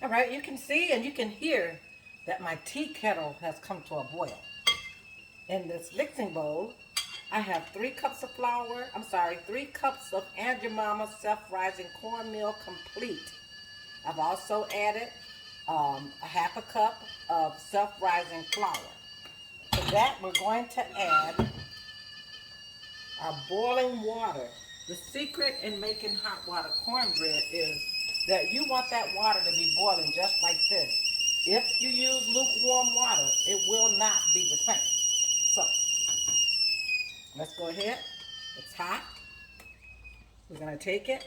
All right, you can see and you can hear that my tea kettle has come to a boil. In this mixing bowl, I have 3 cups of flour. I'm sorry, 3 cups of Aunt Jemima self-rising cornmeal complete. I've also added a half a cup of self-rising flour. To that, we're going to add our boiling water. The secret in making hot water cornbread is that you want that water to be boiling just like this. If you use lukewarm water, it will not be the same. So, let's go ahead. It's hot. We're going to take it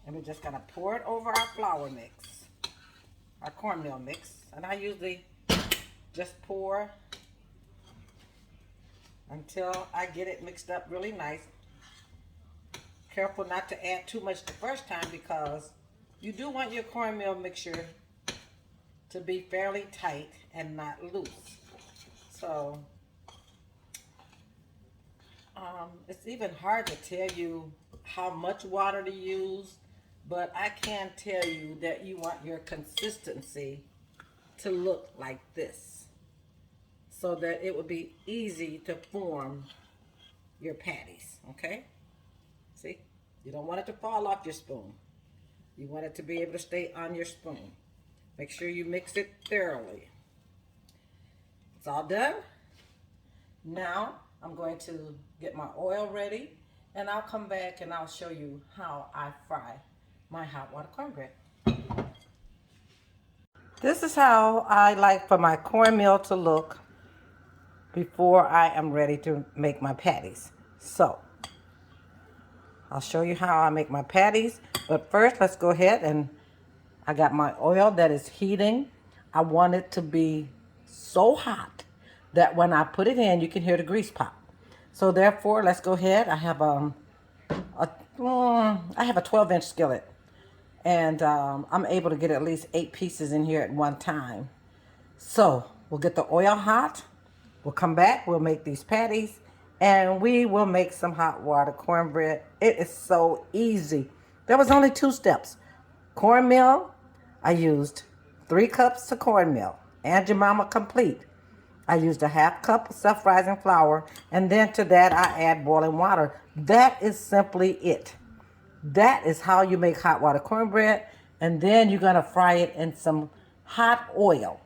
and we're just going to pour it over our flour mix, our cornmeal mix. And I usually just pour until I get it mixed up really nice. Careful not to add too much the first time because you do want your cornmeal mixture to be fairly tight and not loose. So it's even hard to tell you how much water to use, but I can tell you that you want your consistency to look like this so that it will be easy to form your patties, okay? See, you don't want it to fall off your spoon. You want it to be able to stay on your spoon. Make sure you mix it thoroughly. It's all done. Now I'm going to get my oil ready and I'll come back and I'll show you how I fry my hot water cornbread. This is how I like for my cornmeal to look before I am ready to make my patties. So I'll show you how I make my patties, but first let's go ahead and I got my oil that is heating. I want it to be so hot that when I put it in, you can hear the grease pop. So therefore, let's go ahead. I have a 12-inch skillet, and I'm able to get at least 8 pieces in here at one time. So we'll get the oil hot. We'll come back. We'll make these patties, and we will make some hot water cornbread. It is so easy. There was only 2 steps. Cornmeal, I used 3 cups of cornmeal. Aunt Jemima complete. I used a half cup of self-rising flour, and then to that I add boiling water. That is simply it. That is how you make hot water cornbread, and then you're going to fry it in some hot oil.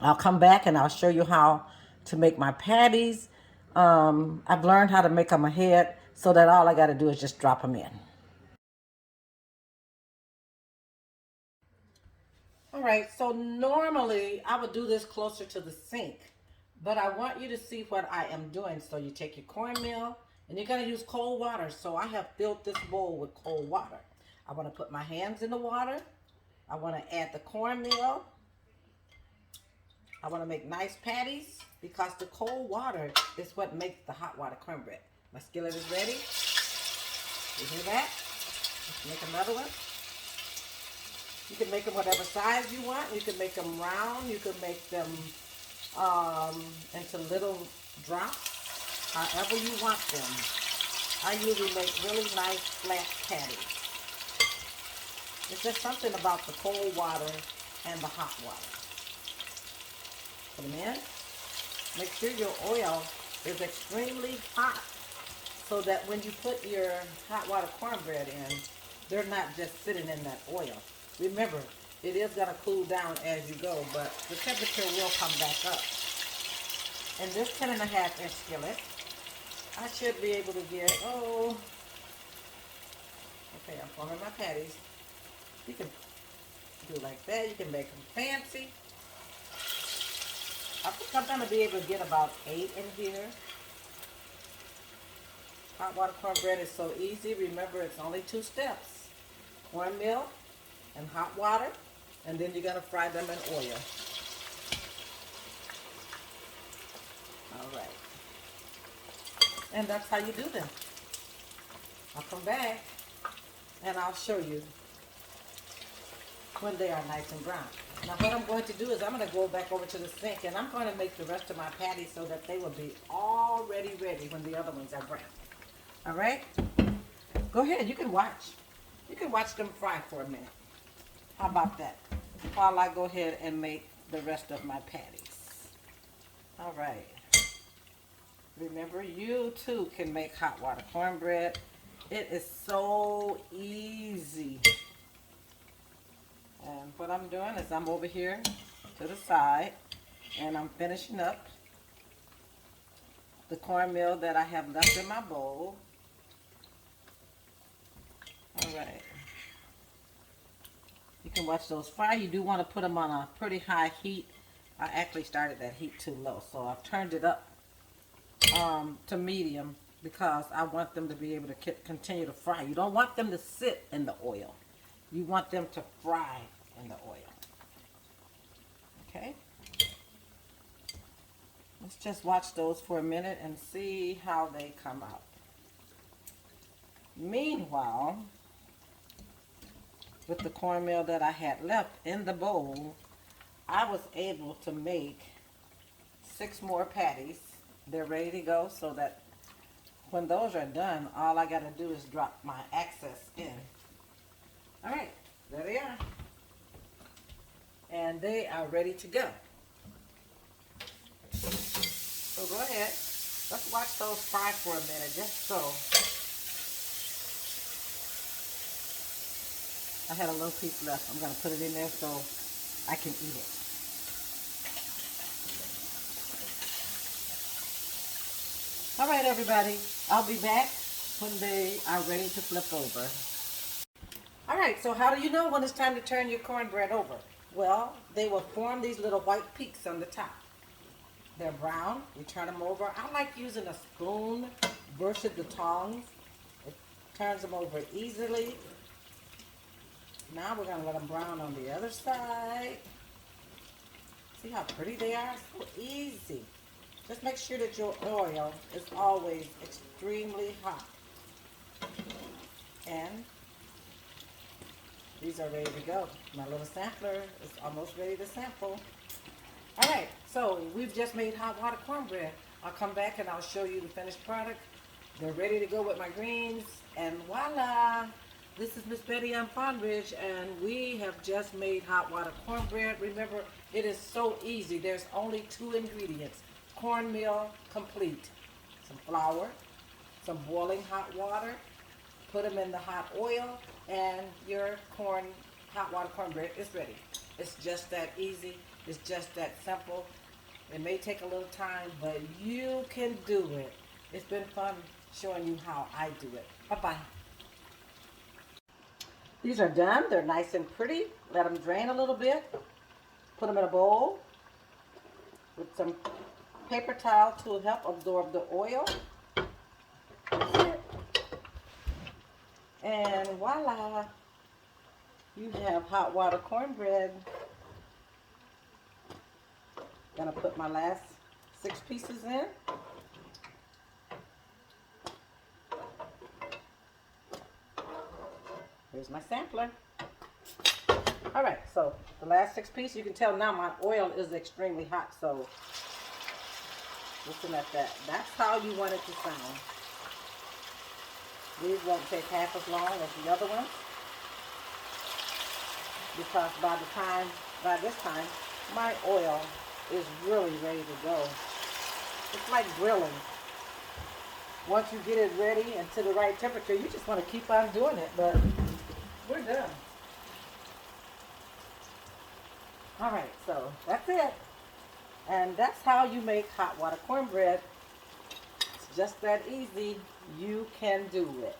I'll come back and I'll show you how to make my patties. I've learned how to make them ahead so that all I got to do is just drop them in. All right, so normally I would do this closer to the sink, but I want you to see what I am doing. So you take your cornmeal and you're gonna use cold water. So I have filled this bowl with cold water. I wanna put my hands in the water. I wanna add the cornmeal. I wanna make nice patties because the cold water is what makes the hot water cornbread. My skillet is ready. You hear that? Let's make another one. You can make them whatever size you want. You can make them round. You can make them into little drops, however you want them. I usually make really nice flat patties. It's just something about the cold water and the hot water. Put them in. Make sure your oil is extremely hot so that when you put your hot water cornbread in, they're not just sitting in that oil. Remember, it is going to cool down as you go, but the temperature will come back up. And this 10.5-inch skillet, I should be able to get, okay, I'm forming my patties. You can do like that. You can make them fancy. I think I'm going to be able to get about 8 in here. Hot water cornbread is so easy. Remember, it's only 2 steps. Cornmeal and hot water, and then you're going to fry them in oil. All right. And that's how you do them. I'll come back and I'll show you when they are nice and brown. Now what I'm going to do is I'm going to go back over to the sink and I'm going to make the rest of my patties so that they will be already ready when the other ones are brown. All right? Go ahead, you can watch. You can watch them fry for a minute. How about that? while I go ahead and make the rest of my patties. All right. Remember, you too can make hot water cornbread. It is so easy. And what I'm doing is I'm over here to the side and I'm finishing up the cornmeal that I have left in my bowl. All right. You can watch those fry. You do want to put them on a pretty high heat. I actually started that heat too low, so I've turned it up to medium because I want them to be able to continue to fry. You don't want them to sit in the oil. You want them to fry in the oil. Okay? Let's just watch those for a minute and see how they come out. Meanwhile, with the cornmeal that I had left in the bowl, I was able to make 6 more patties. They're ready to go, so that when those are done, all I got to do is drop my excess in. All right, there they are. And they are ready to go. So go ahead. Let's watch those fry for a minute, just so. I had a little piece left. I'm going to put it in there so I can eat it. All right, everybody. I'll be back when they are ready to flip over. All right, so how do you know when it's time to turn your cornbread over? Well, they will form these little white peaks on the top. They're brown. You turn them over. I like using a spoon versus the tongs. It turns them over easily. Now we're going to let them brown on the other side. See how pretty they are? So easy. Just make sure that your oil is always extremely hot. And these are ready to go. My little sampler is almost ready to sample. All right, so we've just made hot water cornbread. I'll come back and I'll show you the finished product. They're ready to go with my greens, and voila! This is Miss Betty on Pond Ridge, and we have just made hot water cornbread. Remember, it is so easy. There's only 2 ingredients. Cornmeal complete. Some flour, some boiling hot water. Put them in the hot oil, and your hot water cornbread is ready. It's just that easy. It's just that simple. It may take a little time, but you can do it. It's been fun showing you how I do it. Bye-bye. These are done. They're nice and pretty. Let them drain a little bit. Put them in a bowl with some paper towel to help absorb the oil. That's it. And voila, you have hot water cornbread. Gonna put my last 6 pieces in. Here's my sampler. All right, so the last 6 pieces, you can tell now my oil is extremely hot, so listen at that. That's how you want it to sound. These won't take half as long as the other ones, because by this time, my oil is really ready to go. It's like grilling. Once you get it ready and to the right temperature, you just want to keep on doing it, but we're done. All right, so that's it. And that's how you make hot water cornbread. It's just that easy. You can do it.